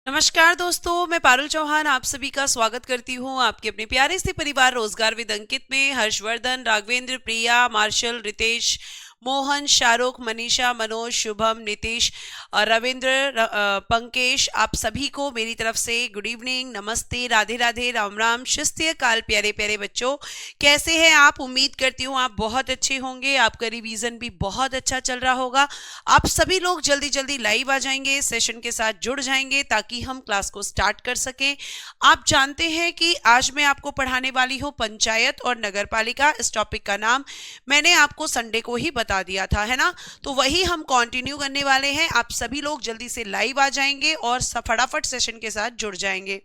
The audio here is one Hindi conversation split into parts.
नमस्कार दोस्तों, मैं पारुल चौहान आप सभी का स्वागत करती हूँ आपके अपने प्यारे से परिवार रोजगार विद अंकित में। हर्षवर्धन, राघवेंद्र, प्रिया, मार्शल, रितेश, मोहन, शाहरुख, मनीषा, मनोज, शुभम, नीतीश, रविंद्र, पंकेश, आप सभी को मेरी तरफ से गुड इवनिंग, नमस्ते, राधे राधे, राम राम, शिस्तीय काल। प्यारे प्यारे बच्चों, कैसे हैं आप? उम्मीद करती हूँ आप बहुत अच्छे होंगे। आपका रिवीजन भी बहुत अच्छा चल रहा होगा। आप सभी लोग जल्दी जल्दी लाइव आ जाएंगे, सेशन के साथ जुड़ जाएंगे ताकि हम क्लास को स्टार्ट कर सकें। आप जानते हैं कि आज मैं आपको पढ़ाने वाली हूँ पंचायत और नगर पालिका। इस टॉपिक का नाम मैंने आपको संडे को ही बता दिया था, है ना? तो वही हम कंटिन्यू करने वाले हैं। आप सभी लोग जल्दी से लाइव आ जाएंगे और फटाफट सेशन के साथ जुड़ जाएंगे।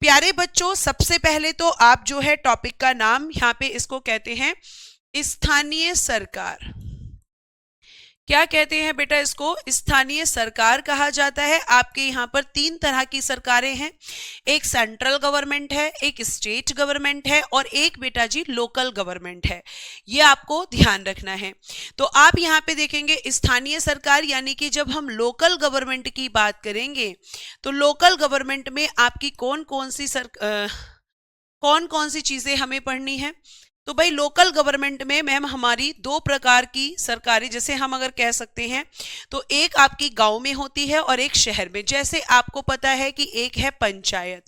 प्यारे बच्चों, सबसे पहले तो आप जो है टॉपिक का नाम यहाँ पे इसको कहते हैं स्थानीय सरकार। क्या कहते हैं बेटा? इसको स्थानीय सरकार कहा जाता है। आपके यहाँ पर तीन तरह की सरकारें हैं, एक सेंट्रल गवर्नमेंट है, एक स्टेट गवर्नमेंट है और एक बेटा जी लोकल गवर्नमेंट है। ये आपको ध्यान रखना है। तो आप यहाँ पे देखेंगे स्थानीय सरकार यानी कि जब हम लोकल गवर्नमेंट की बात करेंगे तो लोकल गवर्नमेंट में आपकी कौन कौन सी चीजें हमें पढ़नी है। तो भाई लोकल गवर्नमेंट में मैम हमारी दो प्रकार की सरकारें, जैसे हम अगर कह सकते हैं तो एक आपकी गांव में होती है और एक शहर में। जैसे आपको पता है कि एक है पंचायत,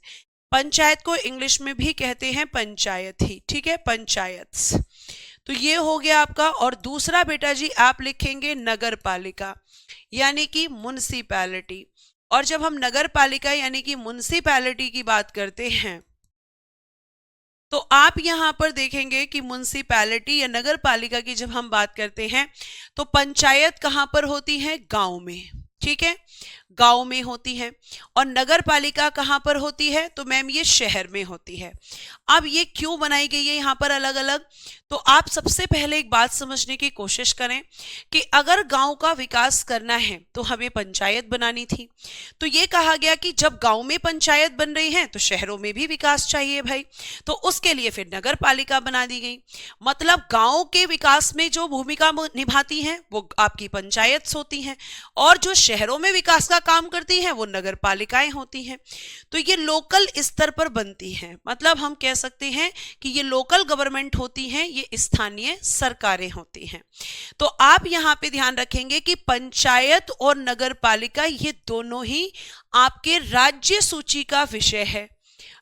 पंचायत को इंग्लिश में भी कहते हैं पंचायत ही, ठीक है, पंचायत्स। तो ये हो गया आपका। और दूसरा बेटा जी आप लिखेंगे नगर पालिका यानी कि म्युनिसिपैलिटी। और जब हम नगर पालिका यानी कि म्युनिसिपैलिटी की बात करते हैं तो आप यहां पर देखेंगे कि म्युनिसिपैलिटी या नगर पालिका की जब हम बात करते हैं तो पंचायत कहां पर होती है? गांव में, ठीक है, गांव में होती है। और नगर पालिका कहां पर होती है? तो मैम ये शहर में होती है। अब ये क्यों बनाई गई है यहां पर अलग अलग? तो आप सबसे पहले एक बात समझने की कोशिश करें कि अगर गांव का विकास करना है तो हमें पंचायत बनानी थी। तो ये कहा गया कि जब गांव में पंचायत बन रही है तो शहरों में भी विकास चाहिए भाई, तो उसके लिए फिर नगर पालिका बना दी गई। मतलब गांव के विकास में जो भूमिका निभाती हैं वो आपकी पंचायत होती हैं और जो शहरों में विकास का काम करती हैं वो नगर पालिकाएं होती हैं। तो ये लोकल स्तर पर बनती हैं। मतलब हम कह सकते हैं कि ये लोकल गवर्नमेंट होती हैं, ये स्थानीय सरकारें होती हैं। तो आप यहाँ पे ध्यान रखेंगे कि पंचायत और नगर पालिका ये दोनों ही आपके राज्य सूची का विषय है,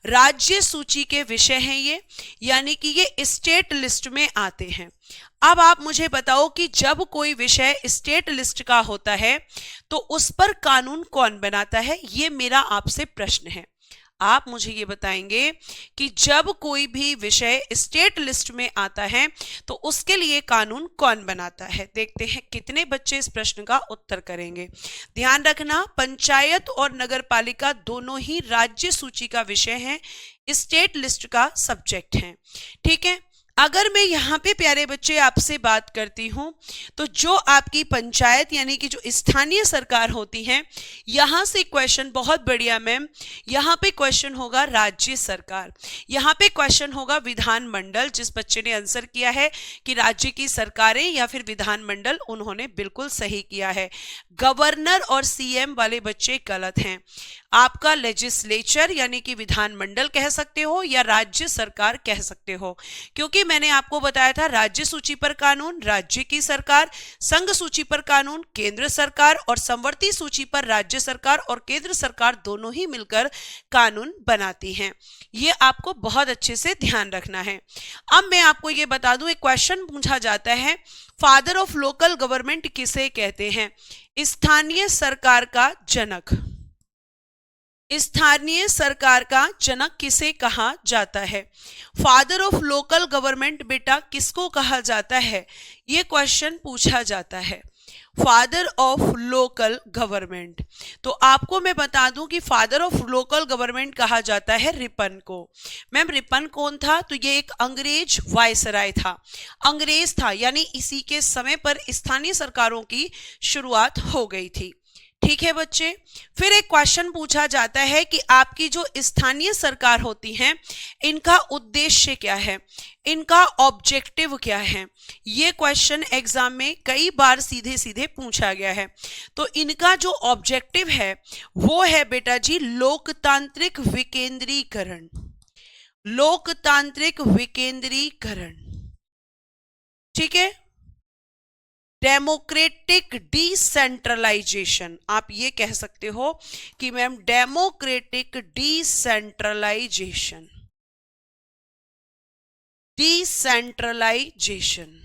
राज्य सूची के विषय हैं ये, यानी कि ये स्टेट लिस्ट में आते हैं। अब आप मुझे बताओ कि जब कोई विषय स्टेट लिस्ट का होता है तो उस पर कानून कौन बनाता है? ये मेरा आपसे प्रश्न है। आप मुझे ये बताएंगे कि जब कोई भी विषय स्टेट लिस्ट में आता है तो उसके लिए कानून कौन बनाता है? देखते हैं कितने बच्चे इस प्रश्न का उत्तर करेंगे। ध्यान रखना, पंचायत और नगर पालिका दोनों ही राज्य सूची का विषय है, स्टेट लिस्ट का सब्जेक्ट है, ठीक है। अगर मैं यहाँ पे प्यारे बच्चे आपसे बात करती हूँ तो जो आपकी पंचायत यानी कि जो स्थानीय सरकार होती है, यहाँ से क्वेश्चन बहुत बढ़िया मैम, यहाँ पे क्वेश्चन होगा राज्य सरकार, यहाँ पे क्वेश्चन होगा विधानमंडल। जिस बच्चे ने आंसर किया है कि राज्य की सरकारें या फिर विधानमंडल, उन्होंने बिल्कुल सही किया है। गवर्नर और सीएम वाले बच्चे गलत हैं। आपका लेजिस्लेचर यानी कि विधानमंडल कह सकते हो या राज्य सरकार कह सकते हो, क्योंकि मैंने आपको बताया था राज्य सूची पर कानून राज्य की सरकार, संघ सूची पर कानून केंद्र सरकार और समवर्ती सूची पर राज्य सरकार और केंद्र सरकार दोनों ही मिलकर कानून बनाती हैं। ये आपको बहुत अच्छे से ध्यान रखना है। अब मैं आपको ये बता दूं, एक क्वेश्चन पूछा जाता है, फादर ऑफ लोकल गवर्नमेंट किसे कहते हैं? स्थानीय सरकार का जनक, स्थानीय सरकार का जनक किसे कहा जाता है? फादर ऑफ लोकल गवर्नमेंट बेटा किसको कहा जाता है? ये क्वेश्चन पूछा जाता है, फादर ऑफ लोकल गवर्नमेंट। तो आपको मैं बता दूं कि फादर ऑफ लोकल गवर्नमेंट कहा जाता है रिपन को। मैम रिपन कौन था? तो ये एक अंग्रेज वायसराय था, अंग्रेज था, यानी इसी के समय पर स्थानीय सरकारों की शुरुआत हो गई थी, ठीक है बच्चे। फिर एक क्वेश्चन पूछा जाता है कि आपकी जो स्थानीय सरकार होती है इनका उद्देश्य क्या है, इनका ऑब्जेक्टिव क्या है। ये क्वेश्चन एग्जाम में कई बार सीधे सीधे पूछा गया है। तो इनका जो ऑब्जेक्टिव है वो है बेटा जी लोकतांत्रिक विकेंद्रीकरण, लोकतांत्रिक विकेंद्रीकरण। ठीक है, डेमोक्रेटिक डिसेंट्रलाइजेशन, आप ये कह सकते हो कि मैम डेमोक्रेटिक डिसेंट्रलाइजेशन, डिसेंट्रलाइजेशन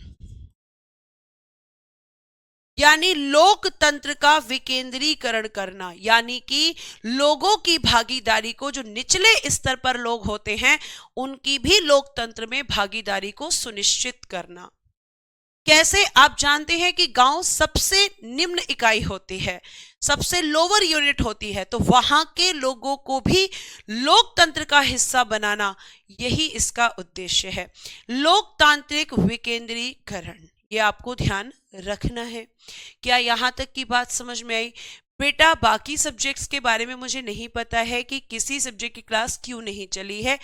यानी लोकतंत्र का विकेंद्रीकरण करना, यानी कि लोगों की भागीदारी को, जो निचले स्तर पर लोग होते हैं उनकी भी लोकतंत्र में भागीदारी को सुनिश्चित करना। कैसे? आप जानते हैं कि गांव सबसे निम्न इकाई होती है, सबसे लोअर यूनिट होती है, तो वहां के लोगों को भी लोकतंत्र का हिस्सा बनाना, यही इसका उद्देश्य है, लोकतांत्रिक विकेंद्रीकरण। ये आपको ध्यान रखना है। क्या यहां तक की बात समझ में आई? बेटा बाकी सब्जेक्ट्स के बारे में मुझे नहीं पता है कि किसी सब्जेक्ट की क्लास क्यों नहीं चली है,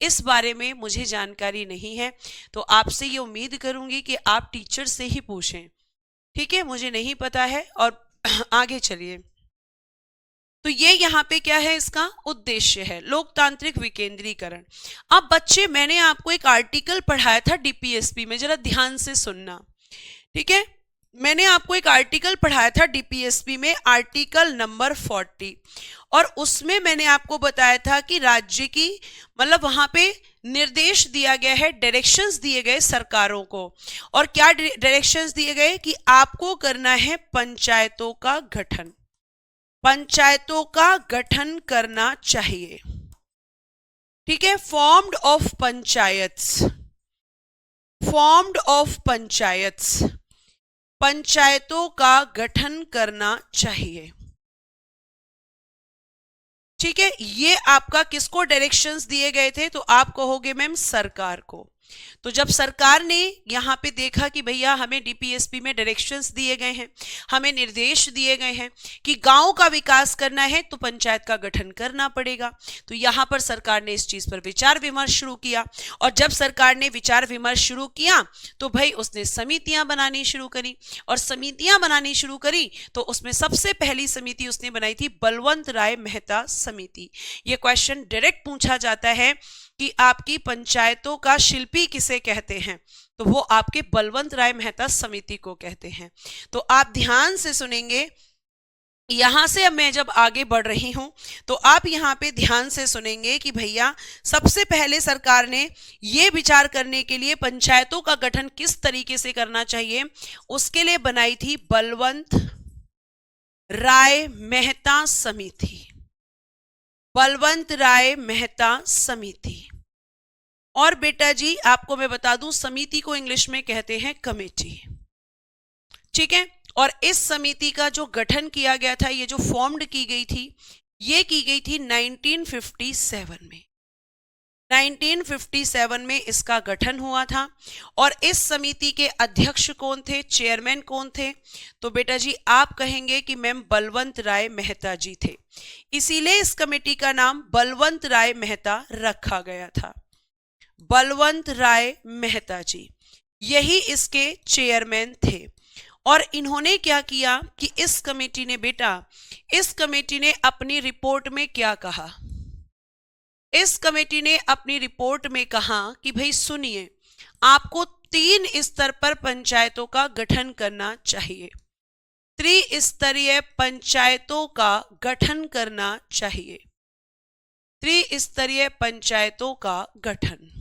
इस बारे में मुझे जानकारी नहीं है, तो आपसे ये उम्मीद करूंगी कि आप टीचर से ही पूछें। ठीक है, मुझे नहीं पता है। और आगे चलिए, तो ये यहाँ पे क्या है, इसका उद्देश्य है लोकतांत्रिक विकेंद्रीकरण। अब बच्चे मैंने आपको एक आर्टिकल पढ़ाया था डीपीएसपी में, जरा ध्यान से सुनना। ठीक है, मैंने आपको एक आर्टिकल पढ़ाया था डीपीएसपी में, आर्टिकल नंबर 40, और उसमें मैंने आपको बताया था कि राज्य की, मतलब वहां पे निर्देश दिया गया है, डायरेक्शंस दिए गए सरकारों को। और क्या डायरेक्शंस दिए गए कि आपको करना है पंचायतों का गठन, पंचायतों का गठन करना चाहिए। ठीक है, formed of panchayats, formed of panchayats, पंचायतों का गठन करना चाहिए। ठीक है, ये आपका किसको डायरेक्शंस दिए गए थे, तो आप कहोगे मैम सरकार को। तो जब सरकार ने यहाँ पे देखा कि भैया हमें डीपीएसपी में डायरेक्शंस दिए गए हैं, हमें निर्देश दिए गए हैं कि गांव का विकास करना है तो पंचायत का गठन करना पड़ेगा, तो यहाँ पर सरकार ने इस चीज पर विचार विमर्श शुरू किया। और जब सरकार ने विचार विमर्श शुरू किया तो भाई उसने समितियां बनानी शुरू करी, और समितियां बनानी शुरू करी तो उसमें सबसे पहली समिति उसने बनाई थी बलवंत राय मेहता समिति। ये क्वेश्चन डायरेक्ट पूछा जाता है कि आपकी पंचायतों का शिल्पी किसे कहते हैं, तो वो आपके बलवंत राय मेहता समिति को कहते हैं। तो आप ध्यान से सुनेंगे, यहां से अब मैं जब आगे बढ़ रही हूं तो आप यहां पे ध्यान से सुनेंगे कि भैया सबसे पहले सरकार ने ये विचार करने के लिए पंचायतों का गठन किस तरीके से करना चाहिए, उसके लिए बनाई थी बलवंत राय मेहता समिति, बलवंत राय मेहता समिति। और बेटा जी आपको मैं बता दूं, समिति को इंग्लिश में कहते हैं कमेटी। ठीक है, और इस समिति का जो गठन किया गया था, ये जो फॉर्म्ड की गई थी, ये की गई थी 1957 में। 1957 में इसका गठन हुआ था। और इस समिति के अध्यक्ष कौन थे, चेयरमैन कौन थे, तो बेटा जी आप कहेंगे कि मैम बलवंत राय मेहता जी थे, इसीलिए इस कमेटी का नाम बलवंत राय मेहता रखा गया था। बलवंत राय मेहता जी यही इसके चेयरमैन थे। और इन्होंने क्या किया कि इस कमेटी ने, बेटा इस कमेटी ने अपनी रिपोर्ट में क्या कहा, इस कमेटी ने अपनी रिपोर्ट में कहा कि भाई सुनिए, आपको 3 स्तर पर पंचायतों का गठन करना चाहिए, त्रिस्तरीय पंचायतों का गठन करना चाहिए, त्रिस्तरीय पंचायतों का गठन।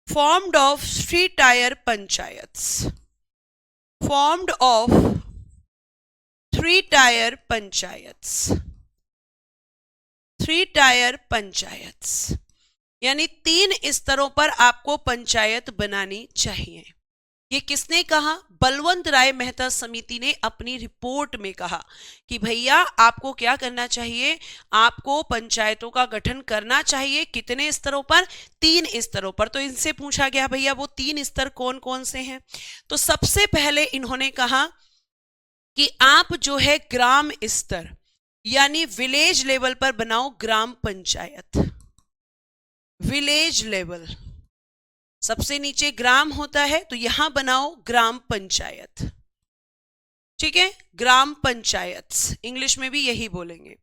formed of 3 tier panchayats, formed of 3 tier panchayats, 3 tier panchayats यानी 3 स्तरों पर आपको पंचायत बनानी चाहिए। ये किसने कहा, बलवंत राय मेहता समिति ने अपनी रिपोर्ट में कहा कि भैया आपको क्या करना चाहिए, आपको पंचायतों का गठन करना चाहिए। कितने स्तरों पर, 3 स्तरों पर। तो इनसे पूछा गया भैया वो 3 स्तर कौन कौन से हैं, तो सबसे पहले इन्होंने कहा कि आप जो है ग्राम स्तर यानी विलेज लेवल पर बनाओ ग्राम पंचायत। विलेज लेवल, सबसे नीचे ग्राम होता है तो यहां बनाओ ग्राम पंचायत। ठीक है, ग्राम पंचायत, इंग्लिश में भी यही बोलेंगे।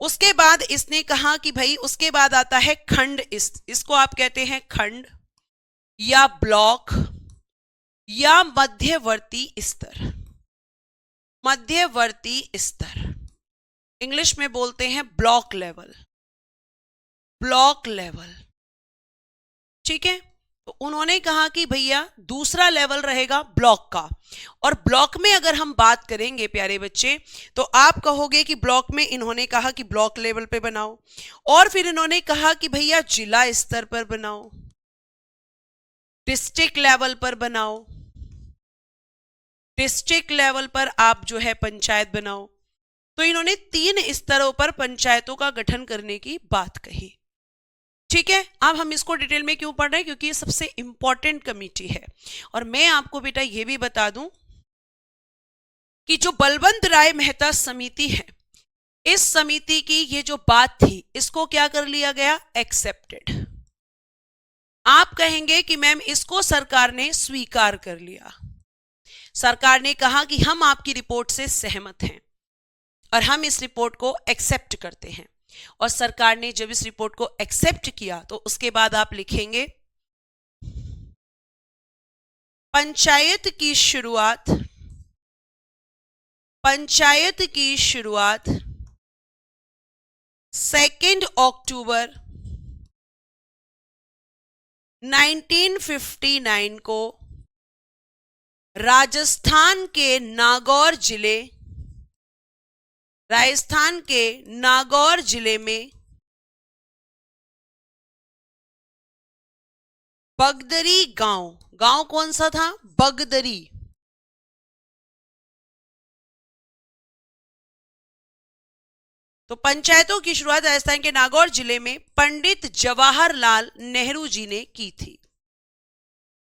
उसके बाद इसने कहा कि भाई उसके बाद आता है खंड, इसको आप कहते हैं खंड या ब्लॉक या मध्यवर्ती स्तर। मध्यवर्ती स्तर इंग्लिश में बोलते हैं ब्लॉक लेवल। ब्लॉक लेवल, ठीक है। तो उन्होंने कहा कि भैया दूसरा लेवल रहेगा ब्लॉक का। और ब्लॉक में अगर हम बात करेंगे प्यारे बच्चे, तो आप कहोगे कि ब्लॉक में इन्होंने कहा कि ब्लॉक लेवल पे बनाओ, और फिर इन्होंने कहा कि भैया जिला स्तर पर बनाओ, डिस्ट्रिक्ट लेवल पर बनाओ, डिस्ट्रिक्ट लेवल पर आप जो है पंचायत बनाओ। तो इन्होंने 3 स्तरों पर पंचायतों का गठन करने की बात कही। ठीक है, अब हम इसको डिटेल में क्यों पढ़ रहे हैं, क्योंकि ये सबसे इंपॉर्टेंट कमेटी है। और मैं आपको बेटा ये भी बता दूं कि जो बलवंत राय मेहता समिति है, इस समिति की ये जो बात थी इसको क्या कर लिया गया, एक्सेप्टेड। आप कहेंगे कि मैम इसको सरकार ने स्वीकार कर लिया। सरकार ने कहा कि हम आपकी रिपोर्ट से सहमत हैं और हम इस रिपोर्ट को एक्सेप्ट करते हैं। और सरकार ने जब इस रिपोर्ट को एक्सेप्ट किया तो उसके बाद आप लिखेंगे पंचायत की शुरुआत, पंचायत की शुरुआत 2 अक्टूबर 1959 को राजस्थान के नागौर जिले, राजस्थान के नागौर जिले में बगदरी गांव, गांव कौन सा था, बगदरी, तो पंचायतों की शुरुआत राजस्थान के नागौर जिले में पंडित जवाहरलाल नेहरू जी ने की थी।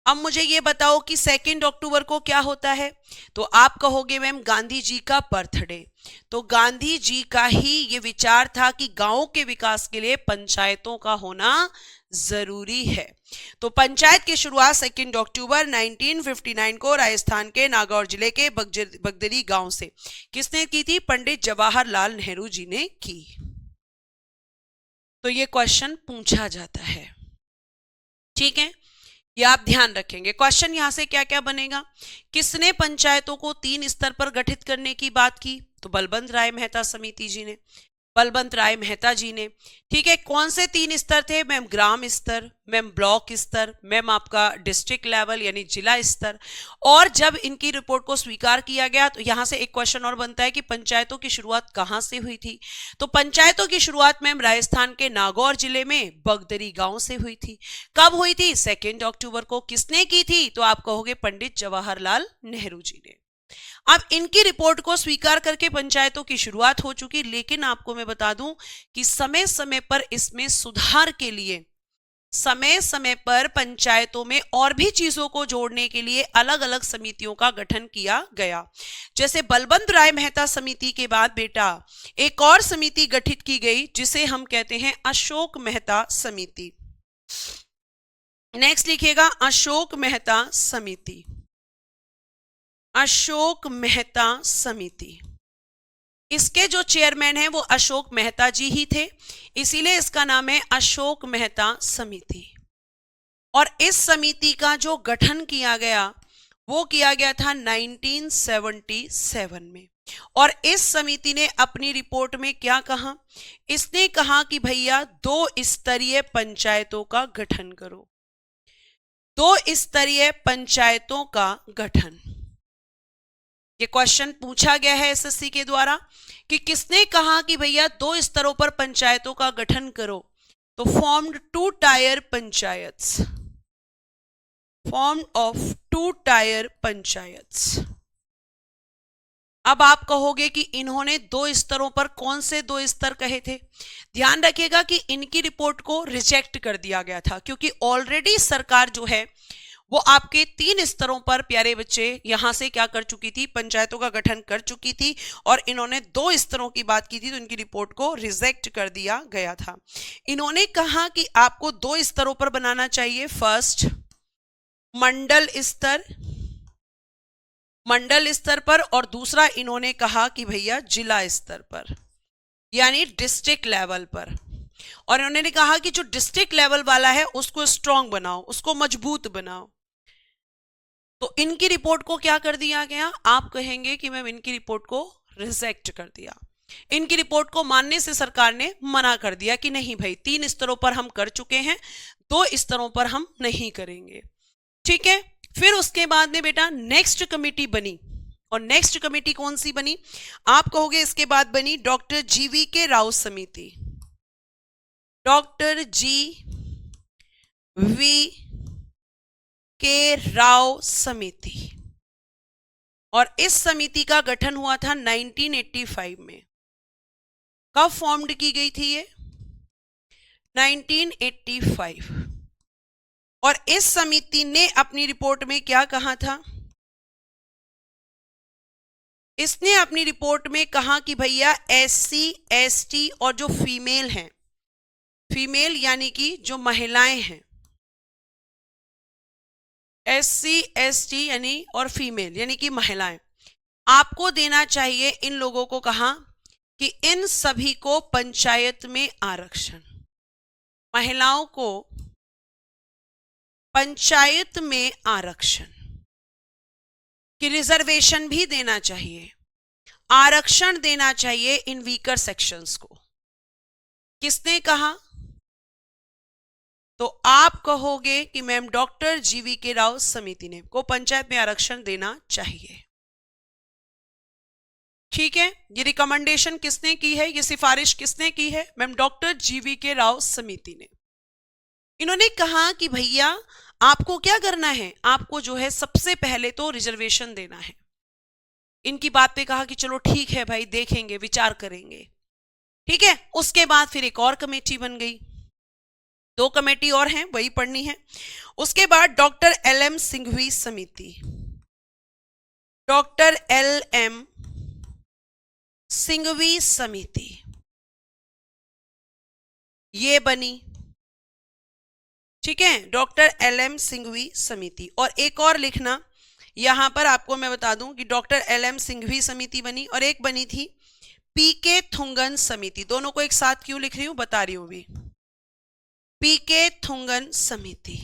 अब मुझे ये बताओ कि 2 अक्टूबर को क्या होता है, तो आप कहोगे मैम गांधी जी का बर्थडे। तो गांधी जी का ही ये विचार था कि गांवों के विकास के लिए पंचायतों का होना जरूरी है। तो पंचायत की शुरुआत 2 अक्टूबर 1959 को राजस्थान के नागौर जिले के बगदरी गांव से किसने की थी, पंडित जवाहरलाल नेहरू जी ने की। तो ये क्वेश्चन पूछा जाता है, ठीक है, ये आप ध्यान रखेंगे। क्वेश्चन यहां से क्या क्या बनेगा, किसने पंचायतों को 3 स्तर पर गठित करने की बात की, तो बलवंत राय मेहता समिति जी ने, बलवंत राय मेहता जी ने। ठीक है, कौन से 3 स्तर थे, मैम ग्राम स्तर, मैम ब्लॉक स्तर, मैम आपका डिस्ट्रिक्ट लेवल यानी जिला स्तर। और जब इनकी रिपोर्ट को स्वीकार किया गया तो यहां से एक क्वेश्चन और बनता है कि पंचायतों की शुरुआत कहां से हुई थी, तो पंचायतों की शुरुआत मैम राजस्थान के नागौर जिले में बगदरी गांव से हुई थी। कब हुई थी, 2 अक्टूबर को। किसने की थी, तो आप कहोगे पंडित जवाहरलाल नेहरू जी ने। अब इनकी रिपोर्ट को स्वीकार करके पंचायतों की शुरुआत हो चुकी, लेकिन आपको मैं बता दूं कि समय समय पर इसमें सुधार के लिए, समय समय पर पंचायतों में और भी चीजों को जोड़ने के लिए अलग अलग समितियों का गठन किया गया। जैसे बलवंत राय मेहता समिति के बाद बेटा एक और समिति गठित की गई जिसे हम कहते हैं अशोक मेहता समिति। नेक्स्ट लिखिएगा अशोक मेहता समिति। अशोक मेहता समिति, इसके जो चेयरमैन हैं वो अशोक मेहता जी ही थे, इसीलिए इसका नाम है अशोक मेहता समिति। और इस समिति का जो गठन किया गया वो किया गया था 1977 में। और इस समिति ने अपनी रिपोर्ट में क्या कहा, इसने कहा कि भैया 2 स्तरीय पंचायतों का गठन करो, 2 स्तरीय पंचायतों का गठन। ये क्वेश्चन पूछा गया है एसएससी के द्वारा कि किसने कहा कि भैया 2 स्तरों पर पंचायतों का गठन करो, तो formed 2 tyre panchayats, form of 2 tyre panchayats. अब आप कहोगे कि इन्होंने 2 स्तरों पर कौन से 2 स्तर कहे थे, ध्यान रखिएगा कि इनकी रिपोर्ट को रिजेक्ट कर दिया गया था क्योंकि ऑलरेडी सरकार जो है वो आपके 3 स्तरों पर प्यारे बच्चे यहां से क्या कर चुकी थी, पंचायतों का गठन कर चुकी थी, और इन्होंने 2 स्तरों की बात की थी तो इनकी रिपोर्ट को रिजेक्ट कर दिया गया था। इन्होंने कहा कि आपको 2 स्तरों पर बनाना चाहिए, फर्स्ट मंडल स्तर पर, और दूसरा इन्होंने कहा कि भैया जिला स्तर पर, यानी डिस्ट्रिक्ट लेवल पर। और इन्होंने कहा कि जो डिस्ट्रिक्ट लेवल वाला है उसको स्ट्रांग बनाओ, उसको मजबूत बनाओ। तो इनकी रिपोर्ट को क्या कर दिया गया, आप कहेंगे कि मैम इनकी रिपोर्ट को रिजेक्ट कर दिया। इनकी रिपोर्ट को मानने से सरकार ने मना कर दिया कि नहीं भाई, 3 स्तरों पर हम कर चुके हैं, 2 स्तरों पर हम नहीं करेंगे। ठीक है, फिर उसके बाद में बेटा नेक्स्ट कमेटी बनी, और नेक्स्ट कमेटी कौन सी बनी, आप कहोगे इसके बाद बनी डॉक्टर जीवी के राव समिति। Doctor G.V.. के राव समिति, और इस समिति का गठन हुआ था 1985 में। कब फॉर्म्ड की गई थी ये, 1985। और इस समिति ने अपनी रिपोर्ट में क्या कहा था, इसने अपनी रिपोर्ट में कहा कि भैया SC, ST और जो फीमेल हैं, फीमेल यानी कि जो महिलाएं हैं, SC, ST यानी और फीमेल यानी कि महिलाएं, आपको देना चाहिए इन लोगों को, कहा कि इन सभी को पंचायत में आरक्षण, महिलाओं को पंचायत में आरक्षण कि रिजर्वेशन भी देना चाहिए, आरक्षण देना चाहिए इन वीकर सेक्शंस को। किसने कहा, तो आप कहोगे कि मैम डॉक्टर जीवी के राव समिति ने, को पंचायत में आरक्षण देना चाहिए। ठीक है, ये रिकमेंडेशन किसने की है, ये सिफारिश किसने की है, मैम डॉक्टर जीवी के राव समिति ने। इन्होंने कहा कि भैया आपको क्या करना है, आपको जो है सबसे पहले तो रिजर्वेशन देना है। इनकी बात पे कहा कि चलो ठीक है भाई, देखेंगे, विचार करेंगे। ठीक है, उसके बाद फिर एक और कमेटी बन गई, 2 कमेटी और हैं, वही पढ़नी है। उसके बाद डॉक्टर LM सिंघवी समिति, डॉक्टर LM सिंघवी समिति ये बनी। ठीक है, डॉक्टर LM सिंघवी समिति। और एक और लिखना, यहां पर आपको मैं बता दूं कि डॉक्टर LM सिंघवी समिति बनी, और एक बनी थी PK थुंगन समिति। दोनों को एक साथ क्यों लिख रही हूं, बता रही हूं भी। PK थुंगन समिति,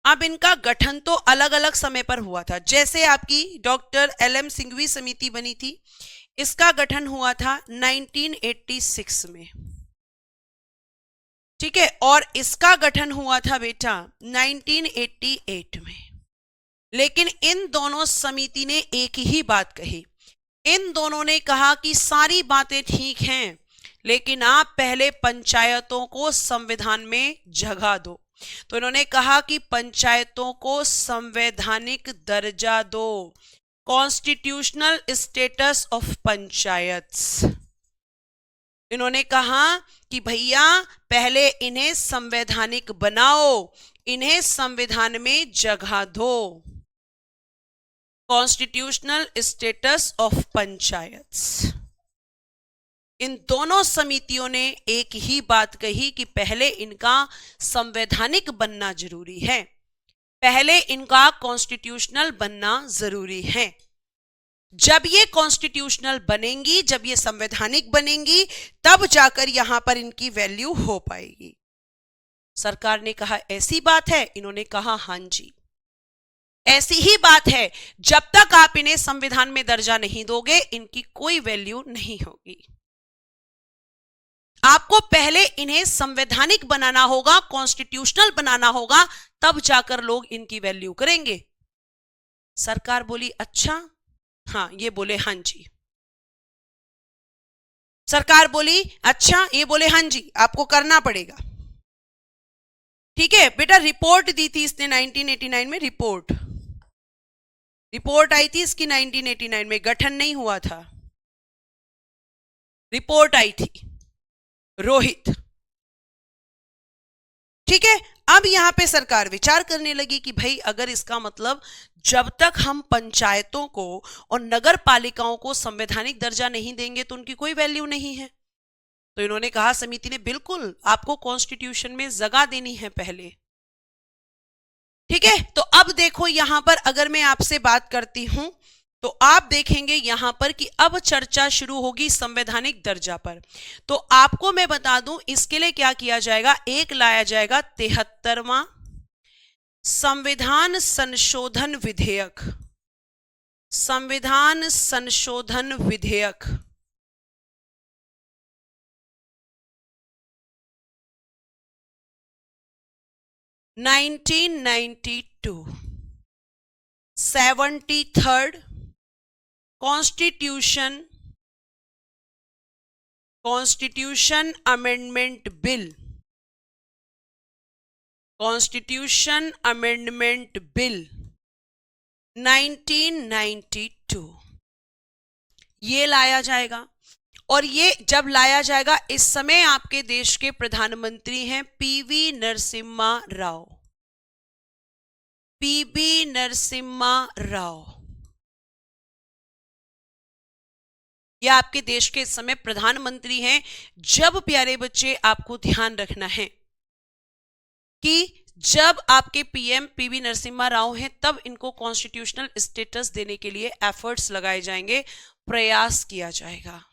अब इनका गठन तो अलग अलग समय पर हुआ था। जैसे आपकी डॉक्टर LM सिंघवी समिति बनी थी, इसका गठन हुआ था 1986 में। ठीक है, और इसका गठन हुआ था बेटा 1988 में। लेकिन इन दोनों समिति ने एक ही बात कही, इन दोनों ने कहा कि सारी बातें ठीक हैं, लेकिन आप पहले पंचायतों को संविधान में जगह दो। तो इन्होंने कहा कि पंचायतों को संवैधानिक दर्जा दो, कॉन्स्टिट्यूशनल स्टेटस ऑफ पंचायत्स। इन्होंने कहा कि भैया पहले इन्हें संवैधानिक बनाओ, इन्हें संविधान में जगह दो, कॉन्स्टिट्यूशनल स्टेटस ऑफ पंचायत्स। इन दोनों समितियों ने एक ही बात कही कि पहले इनका संवैधानिक बनना जरूरी है, पहले इनका कॉन्स्टिट्यूशनल बनना जरूरी है। जब ये कॉन्स्टिट्यूशनल बनेंगी, जब ये संवैधानिक बनेंगी, तब जाकर यहां पर इनकी वैल्यू हो पाएगी। सरकार ने कहा ऐसी बात है, इन्होंने कहा हां जी ऐसी ही बात है। जब तक आप इन्हें संविधान में दर्जा नहीं दोगे, इनकी कोई वैल्यू नहीं होगी। आपको पहले इन्हें संवैधानिक बनाना होगा, कॉन्स्टिट्यूशनल बनाना होगा, तब जाकर लोग इनकी वैल्यू करेंगे। सरकार बोली अच्छा, हाँ, ये बोले हां जी। सरकार बोली अच्छा, ये बोले हां जी, आपको करना पड़ेगा। ठीक है बेटा, रिपोर्ट दी थी इसने 1989 में, रिपोर्ट आई थी इसकी 1989 में, गठन नहीं हुआ था, रिपोर्ट आई थी, रोहित। ठीक है, अब यहां पे सरकार विचार करने लगी कि भाई अगर इसका मतलब जब तक हम पंचायतों को और नगर पालिकाओं को संवैधानिक दर्जा नहीं देंगे तो उनकी कोई वैल्यू नहीं है। तो इन्होंने कहा, समिति ने, बिल्कुल आपको कॉन्स्टिट्यूशन में जगह देनी है पहले। ठीक है, तो अब देखो यहां पर अगर मैं आपसे बात करती हूं तो आप देखेंगे यहां पर कि अब चर्चा शुरू होगी संवैधानिक दर्जा पर। तो आपको मैं बता दूं इसके लिए क्या किया जाएगा, एक लाया जाएगा 73वां संविधान संशोधन विधेयक। संविधान संशोधन विधेयक (1992) 73rd constitution amendment bill, constitution amendment bill 1992 ये लाया जाएगा। और ये जब लाया जाएगा, इस समय आपके देश के प्रधानमंत्री हैं पीवी नरसिम्हा राव। पीवी नरसिम्हा राव ये आपके देश के इस समय प्रधानमंत्री हैं। जब प्यारे बच्चे आपको ध्यान रखना है कि जब आपके पीएम पीवी नरसिम्हा राव हैं तब इनको कॉन्स्टिट्यूशनल स्टेटस देने के लिए एफर्ट्स लगाए जाएंगे, प्रयास किया जाएगा।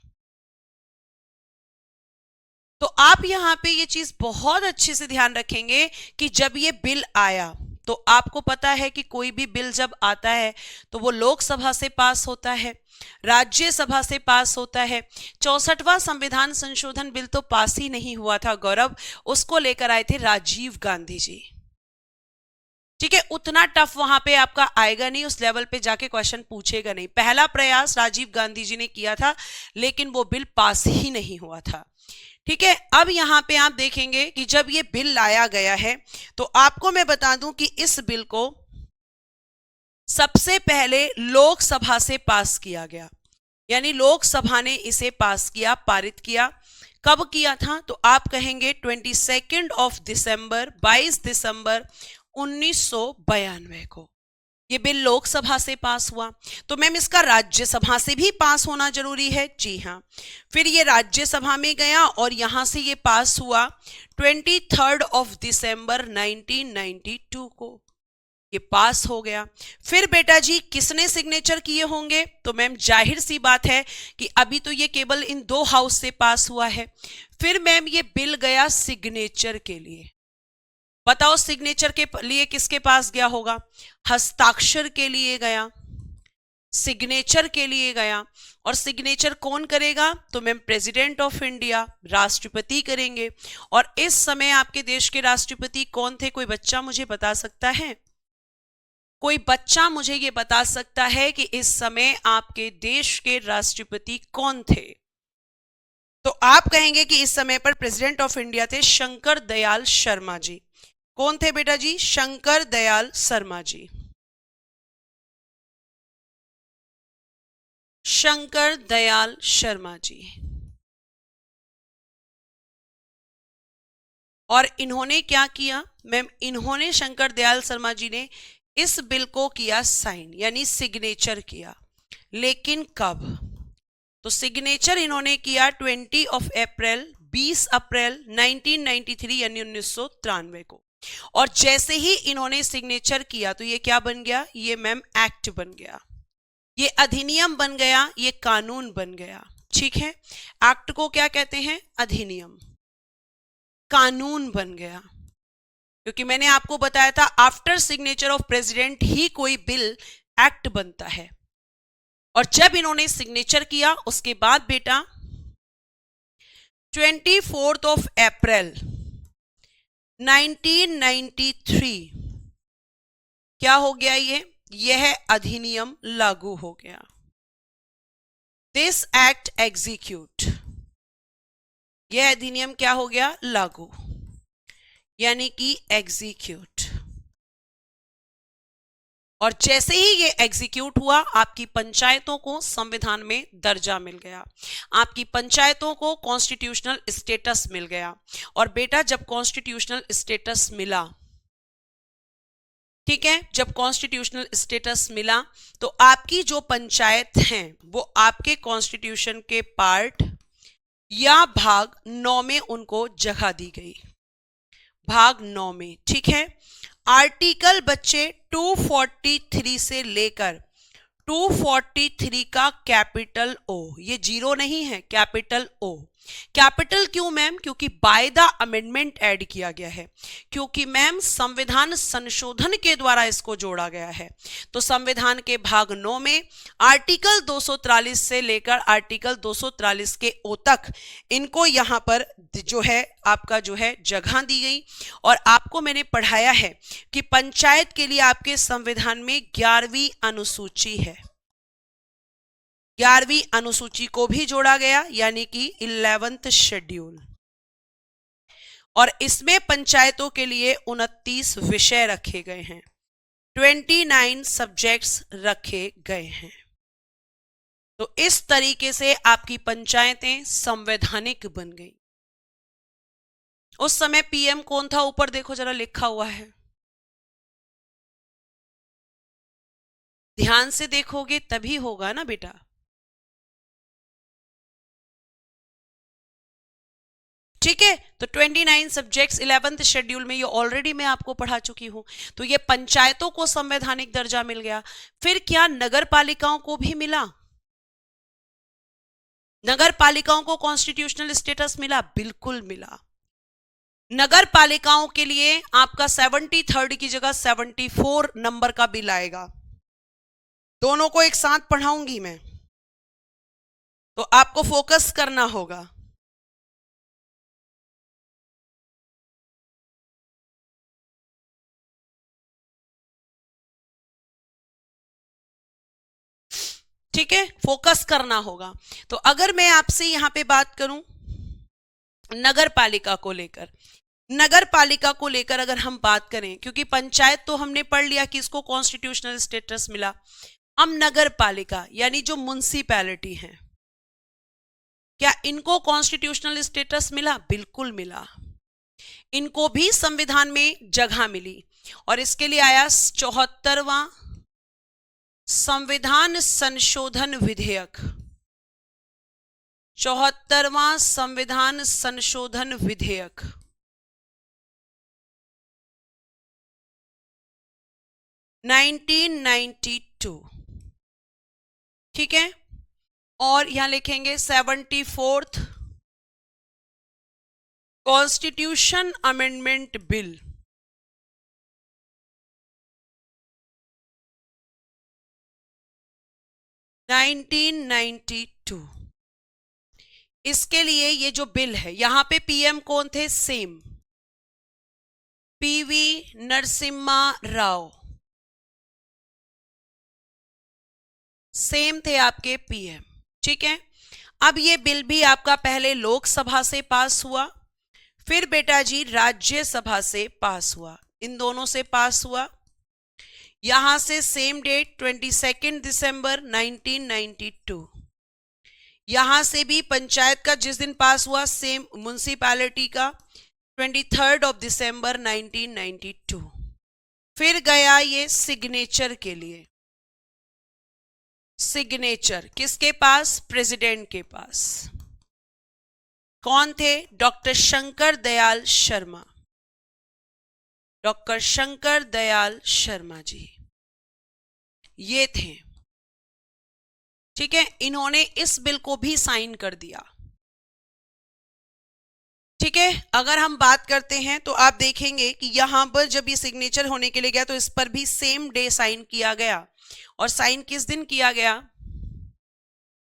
तो आप यहां पे ये चीज बहुत अच्छे से ध्यान रखेंगे कि जब ये बिल आया तो आपको पता है कि कोई भी बिल जब आता है तो वो लोकसभा से पास होता है, राज्यसभा से पास होता है। 64वां संविधान संशोधन बिल तो पास ही नहीं हुआ था गौरव, उसको लेकर आए थे राजीव गांधी जी। ठीक है, उतना टफ वहां पे आपका आएगा नहीं, उस लेवल पे जाके क्वेश्चन पूछेगा नहीं। पहला प्रयास राजीव गांधी जी ने किया था लेकिन वो बिल पास ही नहीं हुआ था। ठीक है, अब यहां पे आप देखेंगे कि जब ये बिल लाया गया है तो आपको मैं बता दूं कि इस बिल को सबसे पहले लोकसभा से पास किया गया, यानी लोकसभा ने इसे पास किया, पारित किया। कब किया था तो आप कहेंगे 22 दिसंबर 1992 को ये बिल लोकसभा से पास हुआ। तो मैम इसका राज्यसभा से भी पास होना जरूरी है? जी हाँ। फिर ये राज्यसभा में गया और यहां से ये पास हुआ 23 दिसंबर 1992 को, ये पास हो गया। फिर बेटा जी किसने सिग्नेचर किए होंगे? तो मैम जाहिर सी बात है कि अभी तो ये केवल इन 2 हाउस से पास हुआ है। फिर मैम ये बिल गया सिग्नेचर के लिए। बताओ सिग्नेचर के लिए किसके पास गया होगा? हस्ताक्षर के लिए गया, सिग्नेचर के लिए गया। और सिग्नेचर कौन करेगा? तो मैम प्रेसिडेंट ऑफ इंडिया, राष्ट्रपति करेंगे। और इस समय आपके देश के राष्ट्रपति कौन थे? कोई बच्चा मुझे बता सकता है? कोई बच्चा मुझे ये बता सकता है कि इस समय आपके देश के राष्ट्रपति कौन थे? तो आप कहेंगे कि इस समय पर प्रेसिडेंट ऑफ इंडिया थे शंकर दयाल शर्मा जी। कौन थे बेटा जी? शंकर दयाल शर्मा जी। शंकर दयाल शर्मा जी। और इन्होंने क्या किया? मैम इन्होंने, शंकर दयाल शर्मा जी ने इस बिल को किया साइन, यानी सिग्नेचर किया। लेकिन कब? तो सिग्नेचर इन्होंने किया 20 अप्रैल 1993 यानी 1993 को। और जैसे ही इन्होंने सिग्नेचर किया तो ये क्या बन गया? ये मैम एक्ट बन गया, ये अधिनियम बन गया, ये कानून बन गया। ठीक है, एक्ट को क्या कहते हैं? अधिनियम। कानून बन गया, क्योंकि मैंने आपको बताया था आफ्टर सिग्नेचर ऑफ प्रेसिडेंट ही कोई बिल एक्ट बनता है। और जब इन्होंने सिग्नेचर किया उसके बाद बेटा 24 अप्रैल 1993 क्या हो गया? यह अधिनियम लागू हो गया। दिस एक्ट एग्जीक्यूट, यह अधिनियम क्या हो गया? लागू, यानी कि एग्जीक्यूट। और जैसे ही ये एग्जीक्यूट हुआ आपकी पंचायतों को संविधान में दर्जा मिल गया, आपकी पंचायतों को कॉन्स्टिट्यूशनल स्टेटस मिल गया। और बेटा जब कॉन्स्टिट्यूशनल स्टेटस मिला ठीक है, जब कॉन्स्टिट्यूशनल स्टेटस मिला तो आपकी जो पंचायत हैं वो आपके कॉन्स्टिट्यूशन के पार्ट या भाग 9 में उनको जगह दी गई, भाग 9 में। ठीक है, आर्टिकल बच्चे 243 से लेकर 243 का कैपिटल ओ, ये जीरो नहीं है, कैपिटल ओ। कैपिटल क्यों मैम? क्योंकि बाय द अमेंडमेंट ऐड किया गया है, क्योंकि मैम संविधान संशोधन के द्वारा इसको जोड़ा गया है। तो संविधान के भाग 9 में आर्टिकल 243 से लेकर आर्टिकल 243 के ओ तक इनको यहां पर जो है आपका जो है जगह दी गई। और आपको मैंने पढ़ाया है कि पंचायत के लिए आपके संविधान में 11वीं अनुसूची है, 11वीं अनुसूची को भी जोड़ा गया, यानी कि 11th शेड्यूल। और इसमें पंचायतों के लिए 29 विषय रखे गए हैं, 29 सब्जेक्ट्स रखे गए हैं। तो इस तरीके से आपकी पंचायतें संवैधानिक बन गई। उस समय पीएम कौन था? ऊपर देखो जरा, लिखा हुआ है, ध्यान से देखोगे तभी होगा ना बेटा। ठीक है, तो 29 सब्जेक्ट्स 11th शेड्यूल में ये ऑलरेडी मैं आपको पढ़ा चुकी हूं। तो ये पंचायतों को संवैधानिक दर्जा मिल गया। फिर क्या नगर पालिकाओं को भी मिला? नगर पालिकाओं को कॉन्स्टिट्यूशनल स्टेटस मिला, बिल्कुल मिला। नगर पालिकाओं के लिए आपका 73rd की जगह 74 नंबर का बिल आएगा। दोनों को एक साथ पढ़ाऊंगी मैं, तो आपको फोकस करना होगा। ठीक है, फोकस करना होगा। तो अगर मैं आपसे यहां पे बात करूं नगर पालिका को लेकर, नगर पालिका को लेकर अगर हम बात करें, क्योंकि पंचायत तो हमने पढ़ लिया कि इसको कॉन्स्टिट्यूशनल स्टेटस मिला, हम नगर पालिका यानी जो म्युनिसिपैलिटी है, क्या इनको कॉन्स्टिट्यूशनल स्टेटस मिला? बिल्कुल मिला। इनको भी संविधान में जगह मिली और इसके लिए आया 74वां संविधान संशोधन विधेयक, 74वां संविधान संशोधन विधेयक। (1992) ठीक है, और यहां लिखेंगे 74th कॉन्स्टिट्यूशन अमेंडमेंट बिल, (1992). इसके लिए ये जो बिल है, यहां पे पीएम कौन थे? Same PV Narasimha Rao, same थे आपके पीएम। ठीक है, अब ये बिल भी आपका पहले लोकसभा से पास हुआ, फिर बेटा जी राज्यसभा से पास हुआ, इन दोनों से पास हुआ। यहां से सेम डेट 22 दिसंबर 1992। यहां से भी पंचायत का जिस दिन पास हुआ, सेम म्युनिसिपैलिटी का 23 दिसंबर 1992। फिर गया ये सिग्नेचर के लिए, सिग्नेचर किसके पास? प्रेसिडेंट के पास। कौन थे? डॉक्टर शंकर दयाल शर्मा, डॉक्टर शंकर दयाल शर्मा जी ये थे। ठीक है, इन्होंने इस बिल को भी साइन कर दिया। ठीक है, अगर हम बात करते हैं तो आप देखेंगे कि यहां पर जब ये सिग्नेचर होने के लिए गया तो इस पर भी सेम डे साइन किया गया। और साइन किस दिन किया गया?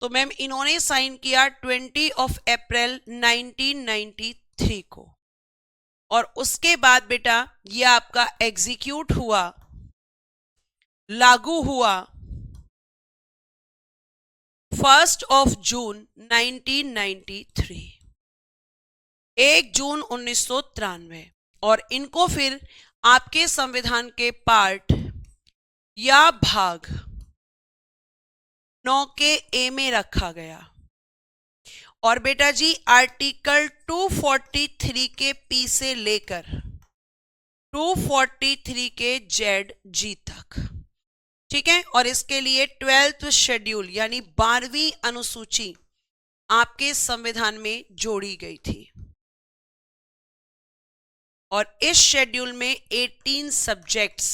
तो मैम इन्होंने साइन किया 20 अप्रैल 1993 को। और उसके बाद बेटा ये आपका एग्जीक्यूट हुआ, लागू हुआ 1 जून 1993, 1 जून 1993। और इनको फिर आपके संविधान के पार्ट या भाग 9 के ए में रखा गया। और बेटा जी आर्टिकल 243 के पी से लेकर 243 के जेड जी तक, ठीक है। और इसके लिए 12th शेड्यूल यानी 12वीं अनुसूची आपके संविधान में जोड़ी गई थी, और इस शेड्यूल में 18 सब्जेक्ट्स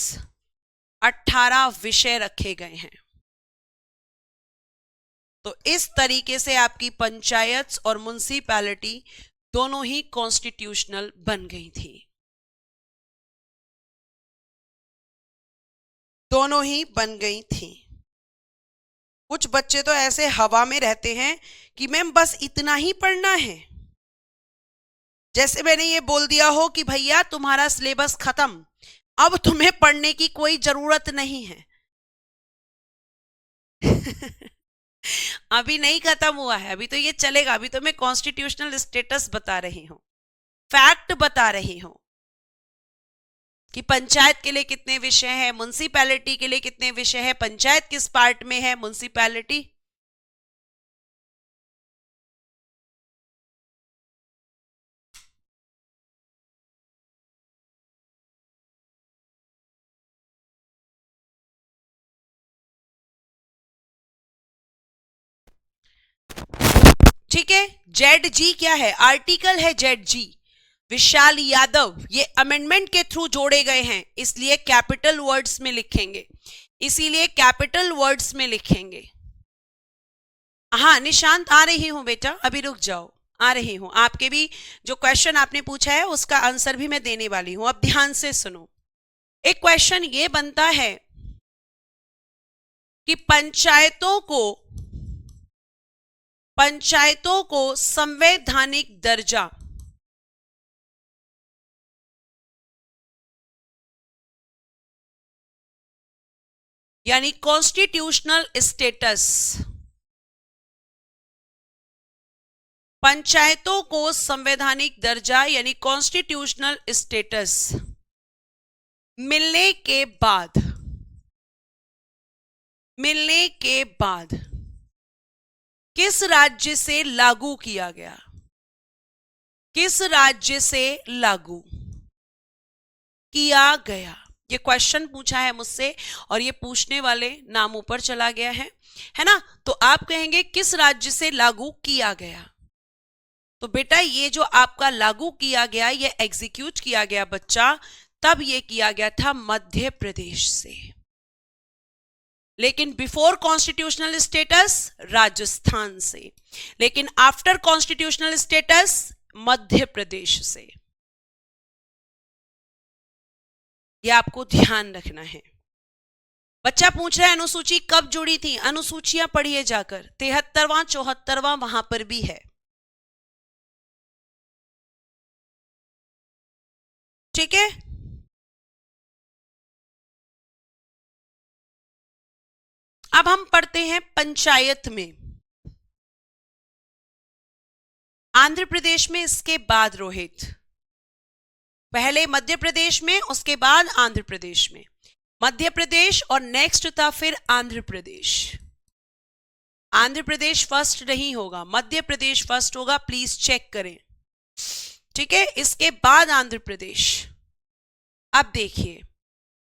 18 विषय रखे गए हैं। तो इस तरीके से आपकी पंचायत और म्युनिसिपैलिटी दोनों ही कॉन्स्टिट्यूशनल बन गई थी, दोनों ही बन गई थी। कुछ बच्चे तो ऐसे हवा में रहते हैं कि मैम बस इतना ही पढ़ना है, जैसे मैंने ये बोल दिया हो कि भैया तुम्हारा सिलेबस खत्म, अब तुम्हें पढ़ने की कोई जरूरत नहीं है। अभी नहीं खत्म हुआ है, अभी तो ये चलेगा, अभी तो मैं कॉन्स्टिट्यूशनल स्टेटस बता रही हूं, फैक्ट बता रही हूं कि पंचायत के लिए कितने विषय है, म्युनिसिपैलिटी के लिए कितने विषय है, पंचायत किस पार्ट में है, म्युनिसिपैलिटी। ठीक है, जेड जी क्या है, आर्टिकल है जेड जी, विशाल यादव, ये अमेंडमेंट के थ्रू जोड़े गए हैं, इसलिए कैपिटल वर्ड्स में लिखेंगे, इसीलिए कैपिटल वर्ड्स में लिखेंगे। हाँ निशांत, आ रही हूं बेटा, अभी रुक जाओ, आ रही हूं। आपके भी जो क्वेश्चन आपने पूछा है उसका आंसर भी मैं देने वाली हूं, अब ध्यान से सुनो। एक क्वेश्चन ये बनता है कि पंचायतों को संवैधानिक दर्जा यानी कॉन्स्टिट्यूशनल स्टेटस, पंचायतों को संवैधानिक दर्जा यानी कॉन्स्टिट्यूशनल स्टेटस मिलने के बाद किस राज्य से लागू किया गया, किस राज्य से लागू किया गया, ये क्वेश्चन पूछा है मुझसे और ये पूछने वाले नाम ऊपर चला गया है ना। तो आप कहेंगे किस राज्य से लागू किया गया, तो बेटा ये जो आपका लागू किया गया, ये एग्जीक्यूट किया गया बच्चा, तब ये किया गया था मध्य प्रदेश से, लेकिन बिफोर कॉन्स्टिट्यूशनल स्टेटस राजस्थान से, लेकिन after constitutional status Madhya Pradesh से। ये आपको ध्यान रखना है। बच्चा पूछ रहा है अनुसूची कब जुड़ी थी, अनुसूचियां पढ़िए जाकर, 73वां 74वां वहां पर भी है, ठीक है। अब हम पढ़ते हैं पंचायत में, आंध्र प्रदेश में, इसके बाद रोहित, पहले मध्य प्रदेश में उसके बाद आंध्र प्रदेश में, मध्य प्रदेश और नेक्स्ट था फिर आंध्र प्रदेश। आंध्र प्रदेश फर्स्ट नहीं होगा, मध्य प्रदेश फर्स्ट होगा, प्लीज चेक करें, ठीक है, इसके बाद आंध्र प्रदेश। अब देखिए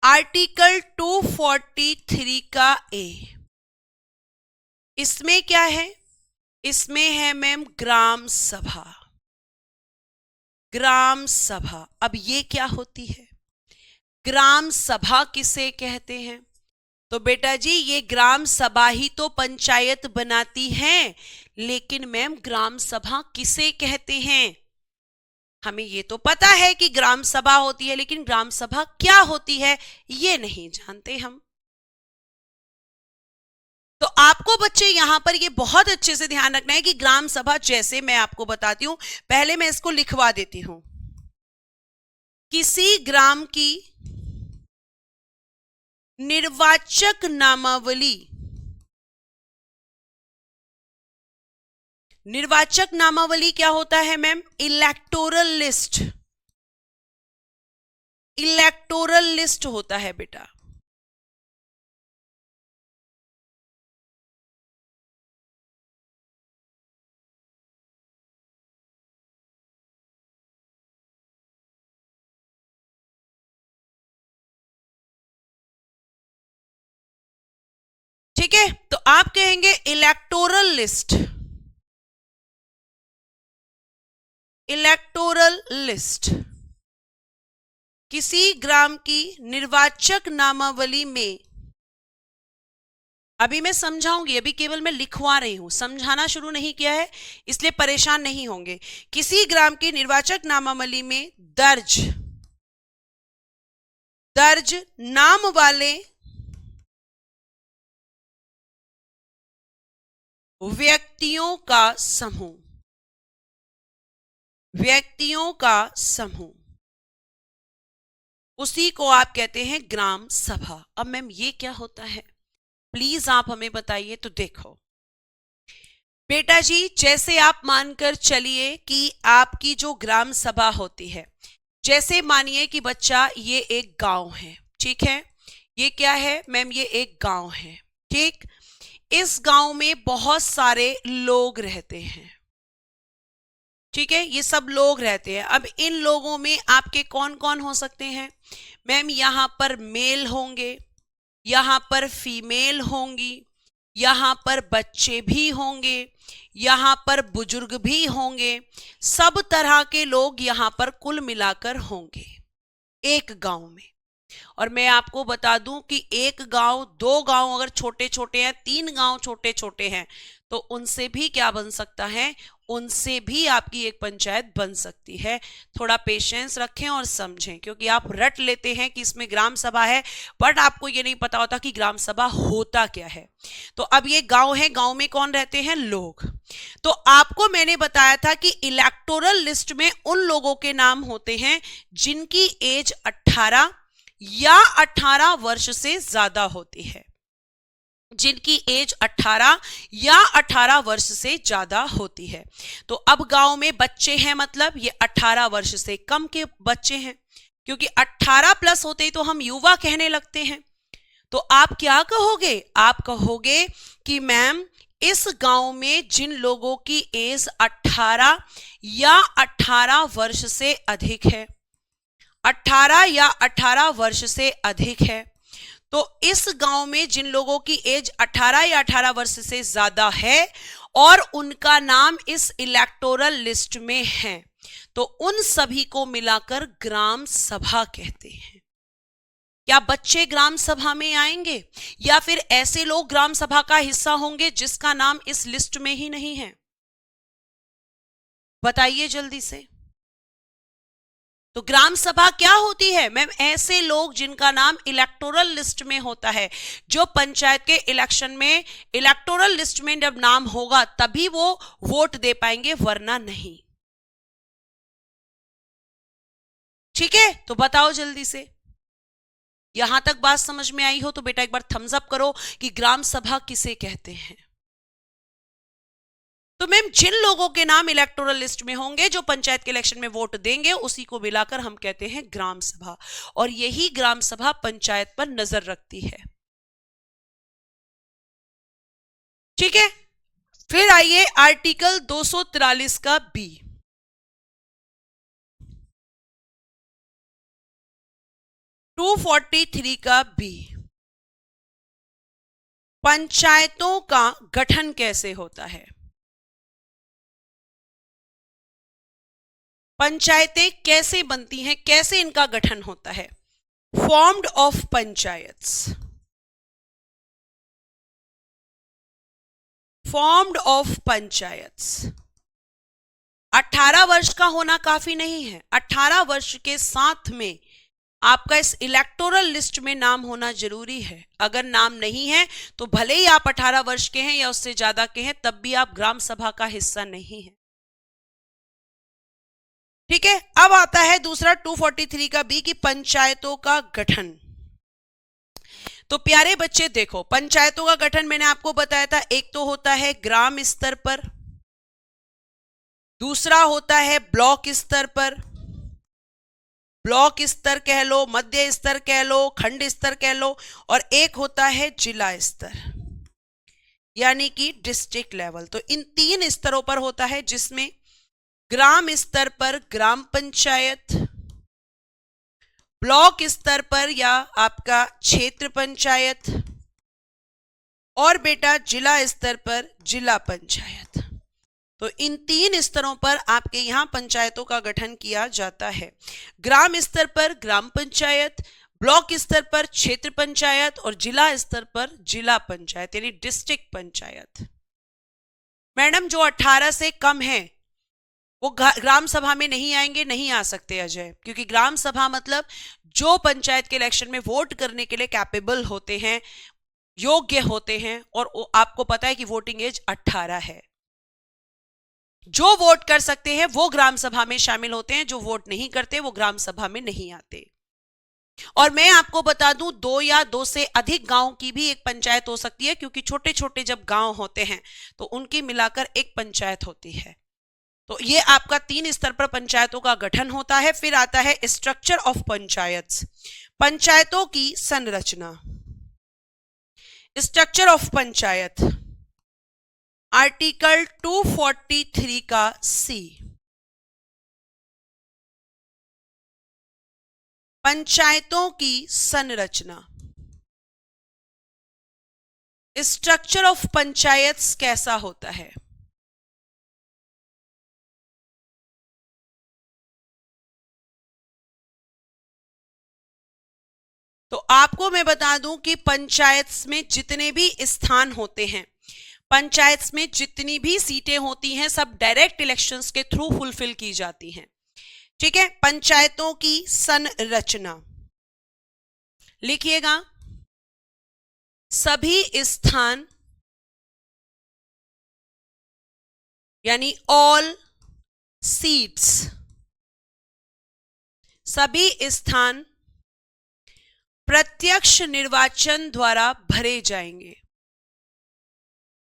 आर्टिकल 243 का ए, इसमें क्या है, इसमें है मैम ग्राम सभा, ग्राम सभा। अब ये क्या होती है, ग्राम सभा किसे कहते हैं, तो बेटा जी ये ग्राम सभा ही तो पंचायत बनाती है, लेकिन मैम ग्राम सभा किसे कहते हैं, हमें ये तो पता है कि ग्राम सभा होती है, लेकिन ग्राम सभा क्या होती है ये नहीं जानते हम। तो आपको बच्चे यहां पर ये बहुत अच्छे से ध्यान रखना है कि ग्राम सभा, जैसे मैं आपको बताती हूं, पहले मैं इसको लिखवा देती हूं, किसी ग्राम की निर्वाचक नामावली, निर्वाचक नामावली क्या होता है ma'am, electoral list, electoral list होता है बेटा। ठीक है, तो आप कहेंगे इलेक्टोरल लिस्ट, इलेक्टोरल लिस्ट किसी ग्राम की निर्वाचक नामावली में, अभी मैं समझाऊंगी, अभी केवल मैं लिखवा रही हूं, समझाना शुरू नहीं किया है, इसलिए परेशान नहीं होंगे। किसी ग्राम की निर्वाचक नामावली में दर्ज नाम वाले व्यक्तियों का समूह, व्यक्तियों का समूह, उसी को आप कहते हैं ग्राम सभा। अब मैम ये क्या होता है, प्लीज आप हमें बताइए। तो देखो बेटा जी, जैसे आप मानकर चलिए कि आपकी जो ग्राम सभा होती है, जैसे मानिए कि बच्चा ये एक गांव है, ठीक है, ये क्या है मैम, ये एक गांव है, ठीक। इस गांव में बहुत सारे लोग रहते हैं, ठीक है, ये सब लोग रहते हैं। अब इन लोगों में आपके कौन कौन हो सकते हैं मैम, यहां पर मेल होंगे, यहां पर फीमेल होंगी, यहां पर बच्चे भी होंगे, यहां पर बुजुर्ग भी होंगे, सब तरह के लोग यहां पर कुल मिलाकर होंगे एक गांव में। और मैं आपको बता दूं कि एक गांव, दो गांव अगर छोटे छोटे हैं, तीन गांव छोटे छोटे हैं, तो उनसे भी क्या बन सकता है, उनसे भी आपकी एक पंचायत बन सकती है। थोड़ा पेशेंस रखें और समझें, क्योंकि आप रट लेते हैं कि इसमें ग्राम सभा है, बट आपको ये नहीं पता होता कि ग्राम सभा होता क्या है। तो अब ये गांव है, गांव में कौन रहते हैं, लोग। तो आपको मैंने बताया था कि इलेक्टोरल लिस्ट में उन लोगों के नाम होते हैं जिनकी एज 18 या 18 वर्ष से ज्यादा होती है, जिनकी एज 18 या 18 वर्ष से ज्यादा होती है। तो अब गांव में बच्चे हैं, मतलब ये 18 वर्ष से कम के बच्चे हैं, क्योंकि 18 प्लस होते ही तो हम युवा कहने लगते हैं। तो आप क्या कहोगे, आप कहोगे कि मैम इस गांव में जिन लोगों की एज 18 या 18 वर्ष से अधिक है, 18 या 18 वर्ष से अधिक है, तो इस गांव में जिन लोगों की एज 18 या 18 वर्ष से ज्यादा है और उनका नाम इस इलेक्टोरल लिस्ट में है, तो उन सभी को मिलाकर ग्राम सभा कहते हैं। क्या बच्चे ग्राम सभा में आएंगे, या फिर ऐसे लोग ग्राम सभा का हिस्सा होंगे जिसका नाम इस लिस्ट में ही नहीं है, बताइए जल्दी से। तो ग्राम सभा क्या होती है मैम, ऐसे लोग जिनका नाम इलेक्टोरल लिस्ट में होता है, जो पंचायत के इलेक्शन में इलेक्टोरल लिस्ट में जब नाम होगा तभी वो वोट दे पाएंगे, वरना नहीं। ठीक है, तो बताओ जल्दी से, यहां तक बात समझ में आई हो तो बेटा एक बार थम्स अप करो कि ग्राम सभा किसे कहते हैं। तो मैम जिन लोगों के नाम इलेक्टोरल लिस्ट में होंगे, जो पंचायत के इलेक्शन में वोट देंगे, उसी को मिलाकर हम कहते हैं ग्राम सभा, और यही ग्राम सभा पंचायत पर नजर रखती है। ठीक है, फिर आइए आर्टिकल 243 का बी, टू 243 का बी, पंचायतों का गठन कैसे होता है, पंचायतें कैसे बनती हैं, कैसे इनका गठन होता है। Formed of panchayats, formed of panchayats. 18 वर्ष का होना काफी नहीं है, 18 वर्ष के साथ में आपका इस इलेक्टोरल लिस्ट में नाम होना जरूरी है। अगर नाम नहीं है तो भले ही आप 18 वर्ष के हैं या उससे ज्यादा के हैं, तब भी आप ग्राम सभा का हिस्सा नहीं है। ठीक है, अब आता है दूसरा 243 का बी, की पंचायतों का गठन। तो प्यारे बच्चे देखो, पंचायतों का गठन मैंने आपको बताया था, एक तो होता है ग्राम स्तर पर, दूसरा होता है ब्लॉक स्तर पर, ब्लॉक स्तर कह लो, मध्य स्तर कह लो, खंड स्तर कह लो, और एक होता है जिला स्तर यानी कि डिस्ट्रिक्ट लेवल। तो इन 3 स्तरों पर होता है, जिसमें ग्राम स्तर पर ग्राम पंचायत, ब्लॉक स्तर पर या आपका क्षेत्र पंचायत, और बेटा जिला स्तर पर जिला पंचायत। तो इन 3 स्तरों पर आपके यहाँ पंचायतों का गठन किया जाता है। ग्राम स्तर पर ग्राम पंचायत, ब्लॉक स्तर पर क्षेत्र पंचायत और जिला स्तर पर जिला पंचायत यानी डिस्ट्रिक्ट पंचायत। मैडम जो 18 से कम है वो ग्राम सभा में नहीं आएंगे, नहीं आ सकते अजय, क्योंकि ग्राम सभा मतलब जो पंचायत के इलेक्शन में वोट करने के लिए कैपेबल होते हैं, योग्य होते हैं, और आपको पता है कि वोटिंग एज 18 है। जो वोट कर सकते हैं वो ग्राम सभा में शामिल होते हैं, जो वोट नहीं करते वो ग्राम सभा में नहीं आते। और मैं आपको बता दूं 2 या 2 से अधिक गांव की भी एक पंचायत हो सकती है, क्योंकि छोटे छोटे जब गांव होते हैं तो उनकी मिलाकर एक पंचायत होती है। तो ये आपका 3 स्तर पर पंचायतों का गठन होता है। फिर आता है स्ट्रक्चर ऑफ पंचायत्स, पंचायतों की संरचना। स्ट्रक्चर ऑफ पंचायत, आर्टिकल 243 का सी, पंचायतों की संरचना। स्ट्रक्चर ऑफ पंचायत्स कैसा होता है? तो आपको मैं बता दूं कि पंचायत्स में जितने भी स्थान होते हैं, पंचायत्स में जितनी भी सीटें होती हैं, सब डायरेक्ट इलेक्शंस के थ्रू फुलफिल की जाती हैं। ठीक है। पंचायतों की संरचना लिखिएगा, सभी स्थान यानी ऑल सीट्स, सभी स्थान प्रत्यक्ष निर्वाचन द्वारा भरे जाएंगे।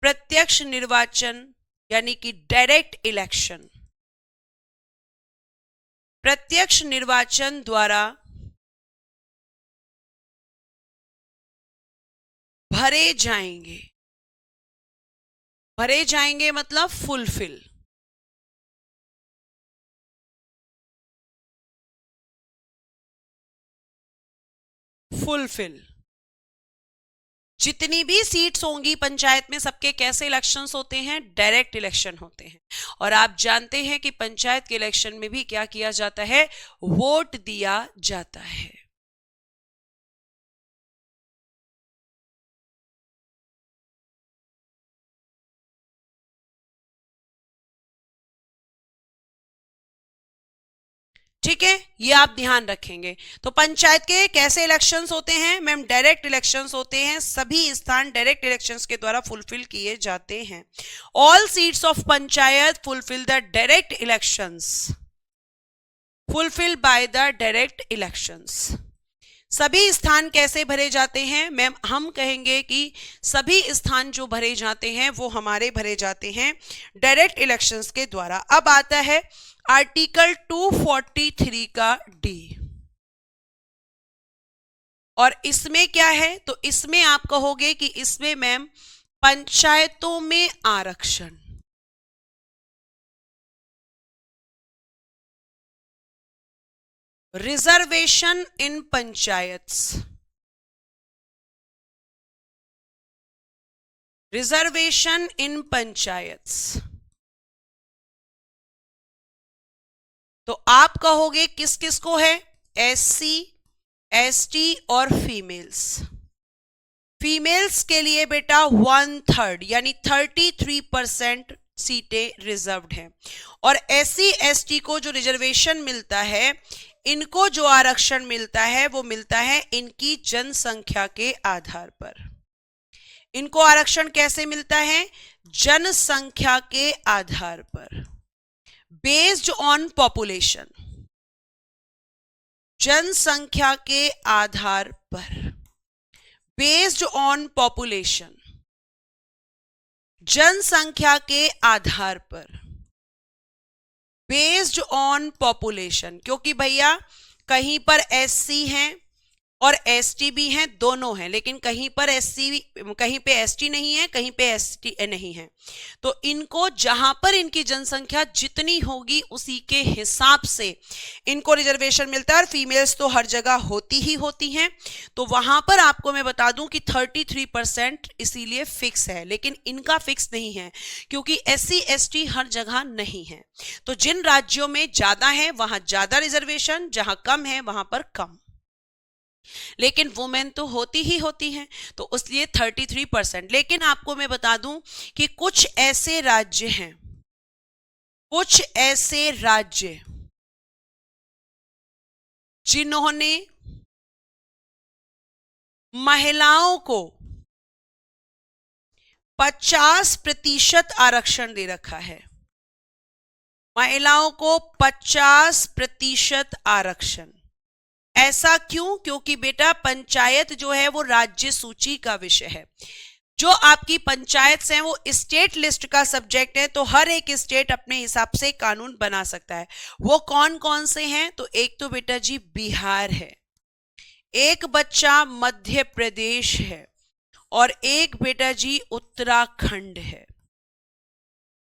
प्रत्यक्ष निर्वाचन यानी कि डायरेक्ट इलेक्शन, प्रत्यक्ष निर्वाचन द्वारा भरे जाएंगे। भरे जाएंगे मतलब फुलफिल। फुलफिल जितनी भी सीट्स होंगी पंचायत में, सबके कैसे इलेक्शंस होते हैं? डायरेक्ट इलेक्शन होते हैं। और आप जानते हैं कि पंचायत के इलेक्शन में भी क्या किया जाता है? वोट दिया जाता है। ठीक है, ये आप ध्यान रखेंगे। तो पंचायत के कैसे इलेक्शंस होते हैं? मैम डायरेक्ट इलेक्शंस होते हैं। सभी स्थान डायरेक्ट इलेक्शंस के द्वारा फुलफिल किए जाते हैं। All seats of panchayat fulfil the direct elections, fulfil by the direct elections. सभी स्थान कैसे भरे जाते हैं? मैम हम कहेंगे कि सभी स्थान जो भरे जाते हैं वो हमारे भरे जाते हैं डायरेक्ट इलेक्शंस के द्वारा। अब आता है आर्टिकल 243 का डी, और इसमें क्या है? तो इसमें आप कहोगे कि इसमें मैम पंचायतों में आरक्षण, रिजर्वेशन इन पंचायत्स, रिजर्वेशन इन पंचायत्स। तो आप कहोगे किस किस को है? एससी, एसटी और फीमेल्स। फीमेल्स के लिए बेटा 1/3 यानी 33% सीटें रिजर्व्ड हैं। और एससी एसटी को जो रिजर्वेशन मिलता है, इनको जो आरक्षण मिलता है वो मिलता है इनकी जनसंख्या के आधार पर। इनको आरक्षण कैसे मिलता है? जनसंख्या के आधार पर, बेस्ड ऑन पॉपुलेशन, जनसंख्या के आधार पर, बेस्ड ऑन पॉपुलेशन, जनसंख्या के आधार पर, बेस्ड ऑन पॉपुलेशन। क्योंकि भैया कहीं पर एससी हैं, और एसटी भी हैं, दोनों हैं, लेकिन कहीं पर एससी, कहीं पे एसटी नहीं है, कहीं पे एसटी नहीं है। तो इनको जहां पर इनकी जनसंख्या जितनी होगी उसी के हिसाब से इनको रिजर्वेशन मिलता है। और फीमेल्स तो हर जगह होती ही होती हैं। तो वहां पर आपको मैं बता दूं कि 33% इसीलिए फिक्स है, लेकिन इनका फिक्स नहीं है क्योंकि एससी एसटी हर जगह नहीं है। तो जिन राज्यों में ज्यादा है वहां ज्यादा रिजर्वेशन, जहां कम है वहां पर कम, लेकिन वुमेन तो होती ही होती हैं, तो इसलिए 33%। लेकिन आपको मैं बता दूं कि कुछ ऐसे राज्य हैं, कुछ ऐसे राज्य जिन्होंने महिलाओं को 50% आरक्षण दे रखा है, महिलाओं को 50% आरक्षण। ऐसा क्यों? क्योंकि बेटा पंचायत जो है वो राज्य सूची का विषय है। जो आपकी पंचायत हैं वो स्टेट लिस्ट का सब्जेक्ट है, तो हर एक स्टेट अपने हिसाब से कानून बना सकता है। वो कौन कौन से हैं? तो एक तो बेटा जी बिहार है, एक बच्चा मध्य प्रदेश है, और एक बेटा जी उत्तराखंड है।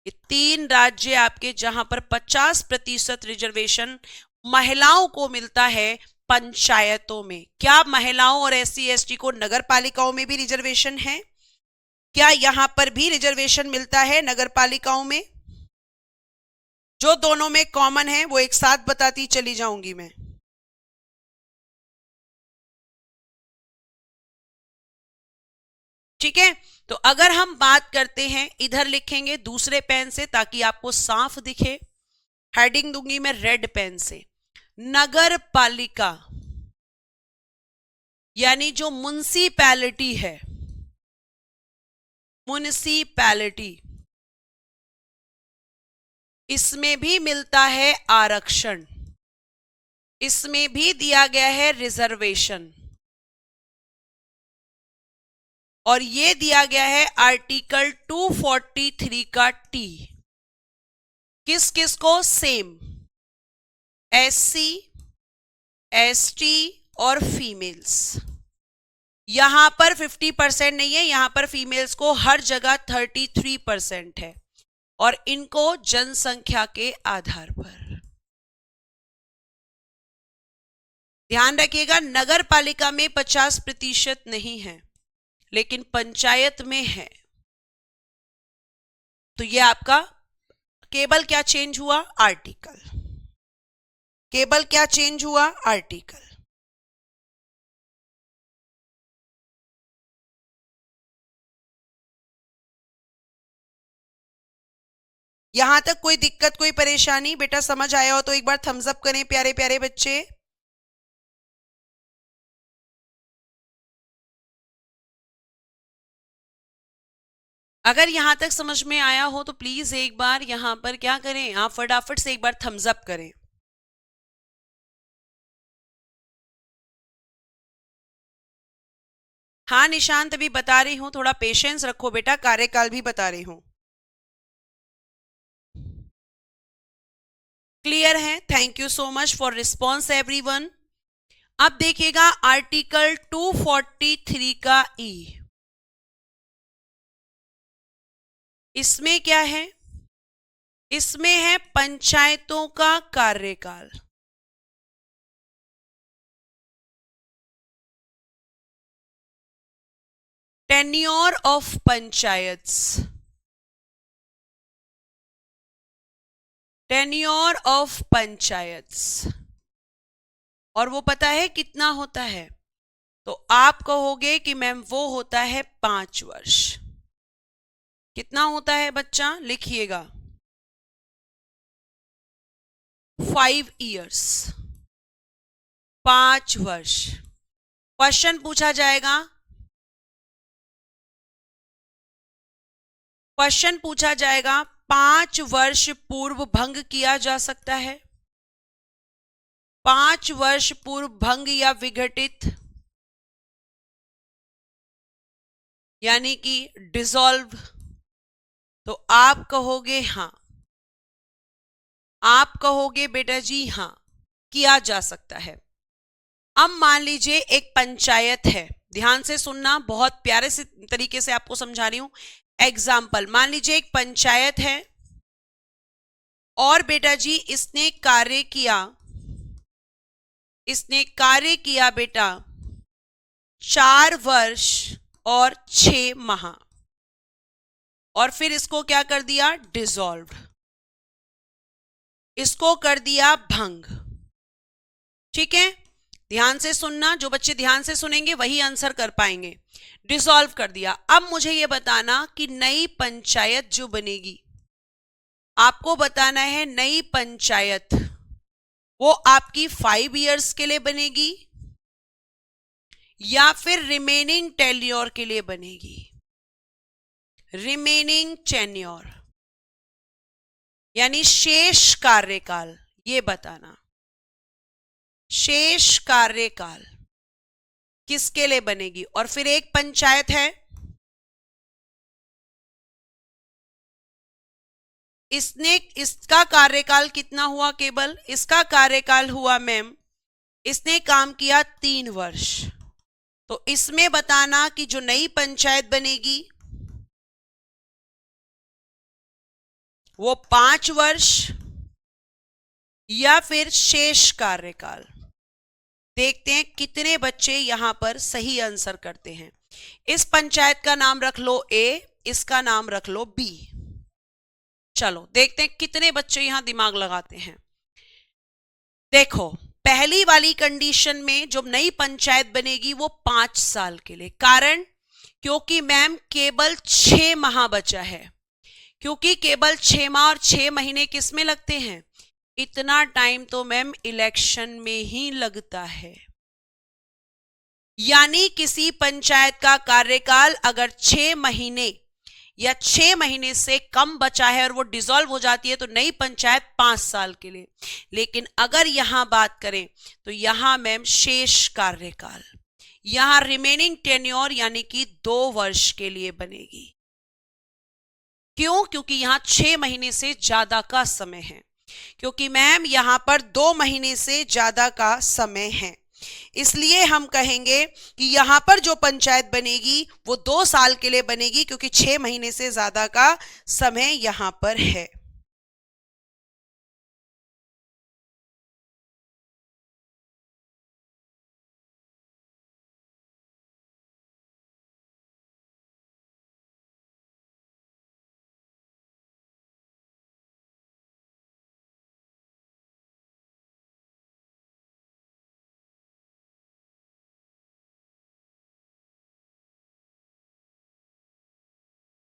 ये 3 राज्य आपके जहां पर 50% रिजर्वेशन महिलाओं को मिलता है पंचायतों में। क्या महिलाओं और एससी एसटी को नगर पालिकाओं में भी रिजर्वेशन है? क्या यहां पर भी रिजर्वेशन मिलता है नगर पालिकाओं में? जो दोनों में कॉमन है वो एक साथ बताती चली जाऊंगी मैं। ठीक है, तो अगर हम बात करते हैं, इधर लिखेंगे दूसरे पेन से ताकि आपको साफ दिखे, हेडिंग दूंगी मैं रेड पेन से। नगर पालिका यानी जो म्युनिसिपैलिटी है, म्युनिसिपैलिटी, इसमें भी मिलता है आरक्षण, इसमें भी दिया गया है रिजर्वेशन, और ये दिया गया है आर्टिकल 243 का टी। किस किस को? सेम, एससी एसटी और फीमेल्स। यहां पर 50% नहीं है, यहां पर फीमेल्स को हर जगह 33% है, और इनको जनसंख्या के आधार पर। ध्यान रखिएगा, नगर पालिका में 50% नहीं है, लेकिन पंचायत में है। तो ये आपका केवल क्या चेंज हुआ? आर्टिकल। केवल क्या चेंज हुआ? आर्टिकल। यहां तक कोई दिक्कत, कोई परेशानी? बेटा समझ आया हो तो एक बार थम्स अप करें प्यारे प्यारे बच्चे। अगर यहां तक समझ में आया हो तो प्लीज एक बार यहां पर क्या करें, आप फटाफट से एक बार थम्स अप करें। हाँ निशांत, अभी बता रही हूं, थोड़ा पेशेंस रखो बेटा, कार्यकाल भी बता रही हूं। क्लियर है? Thank you so much for response everyone. अब देखिएगा आर्टिकल 243 का ई, इसमें क्या है? इसमें है पंचायतों का कार्यकाल। Tenure of panchayats, tenure of panchayats, और वो पता है कितना होता है? तो आप कहोगे कि मैम वो होता है 5 वर्ष। कितना होता है बच्चा? लिखिएगा 5 years, 5 वर्ष। क्वेश्चन पूछा जाएगा, क्वेश्चन पूछा जाएगा 5 वर्ष पूर्व भंग किया जा सकता है? 5 वर्ष पूर्व भंग या विघटित, यानी कि डिसॉल्व, तो आप कहोगे हां, आप कहोगे बेटा जी हां किया जा सकता है। अब मान लीजिए एक पंचायत है, ध्यान से सुनना, बहुत प्यारे से तरीके से आपको समझा रही हूं। एग्जाम्पल, मान लीजिए एक पंचायत है और बेटा जी इसने कार्य किया बेटा 4 वर्ष और 6 माह, और फिर इसको क्या कर दिया, डिसॉल्व, इसको कर दिया भंग। ठीक है, ध्यान से सुनना, जो बच्चे ध्यान से सुनेंगे वही आंसर कर पाएंगे। डिसॉल्व कर दिया। अब मुझे यह बताना कि नई पंचायत जो बनेगी, आपको बताना है नई पंचायत वो आपकी 5 इयर्स के लिए बनेगी या फिर रिमेनिंग टेन्योर के लिए बनेगी। रिमेनिंग टेन्योर यानी शेष कार्यकाल, ये बताना शेष कार्यकाल किसके लिए बनेगी। और फिर एक पंचायत है, इसका कार्यकाल कितना हुआ, केवल इसका कार्यकाल हुआ मैम, इसने काम किया 3 वर्ष, तो इसमें बताना कि जो नई पंचायत बनेगी वो 5 वर्ष या फिर शेष कार्यकाल। देखते हैं कितने बच्चे यहां पर सही आंसर करते हैं। इस पंचायत का नाम रख लो ए, इसका नाम रख लो बी। चलो देखते हैं कितने बच्चे यहां दिमाग लगाते हैं। देखो, पहली वाली कंडीशन में जो नई पंचायत बनेगी वो 5 साल के लिए, कारण क्योंकि मैम केवल 6 माह बचा है, क्योंकि केवल 6 माह और 6 महीने किस में लगते हैं, इतना टाइम तो मैम इलेक्शन में ही लगता है। यानी किसी पंचायत का कार्यकाल अगर 6 महीने या 6 महीने से कम बचा है और वो डिसॉल्व हो जाती है तो नई पंचायत 5 साल के लिए। लेकिन अगर यहां बात करें तो यहां मैम शेष कार्यकाल, यहां रिमेनिंग टेन्योर यानी कि 2 वर्ष के लिए बनेगी। क्यों? क्योंकि यहां 6 महीने से ज्यादा का समय है, क्योंकि मैम यहां पर 2 महीने से ज्यादा का समय है, इसलिए हम कहेंगे कि यहां पर जो पंचायत बनेगी वो 2 साल के लिए बनेगी, क्योंकि 6 महीने से ज्यादा का समय यहां पर है।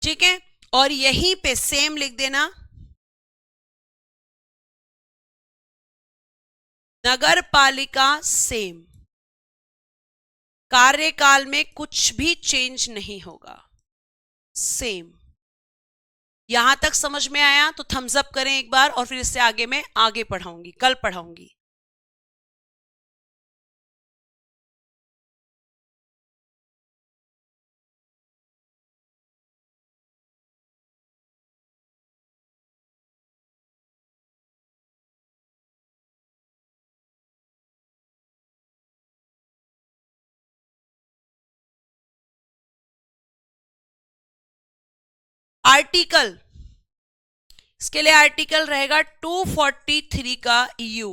ठीक है, और यहीं पे सेम लिख देना, नगर पालिका सेम, कार्यकाल में कुछ भी चेंज नहीं होगा, सेम। यहां तक समझ में आया तो थम्स अप करें एक बार, और फिर इससे आगे मैं आगे पढ़ाऊंगी, कल पढ़ाऊंगी। आर्टिकल, इसके लिए आर्टिकल रहेगा 243 का यू।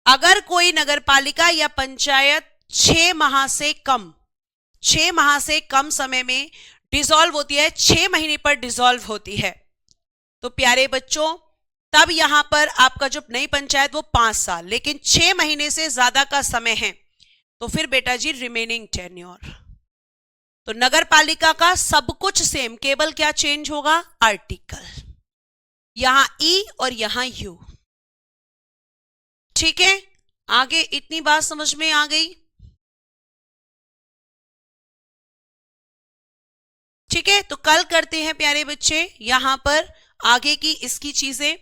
अगर कोई नगरपालिका या पंचायत 6 माह से कम समय में डिसॉल्व होती है, 6 महीने पर डिसॉल्व होती है, तो प्यारे बच्चों तब यहां पर आपका जो नई पंचायत वो 5 साल, लेकिन 6 महीने से ज्यादा का समय है तो फिर बेटा जी रिमेनिंग टेन्योर। तो नगर पालिका का सब कुछ सेम, केवल क्या चेंज होगा, आर्टिकल, यहां ई और यहां यू। ठीक है, आगे इतनी बात समझ में आ गई। ठीक है, तो कल करते हैं प्यारे बच्चे यहां पर आगे की इसकी चीजें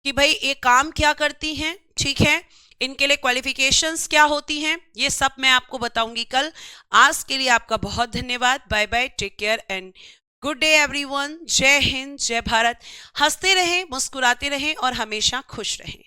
कि भाई ये काम क्या करती हैं। ठीक है, इनके लिए क्वालिफिकेशंस क्या होती हैं, ये सब मैं आपको बताऊंगी कल। आज के लिए आपका बहुत धन्यवाद। Bye bye, take care and good day everyone. जय हिंद, जय भारत। हंसते रहें, मुस्कुराते रहें और हमेशा खुश रहें।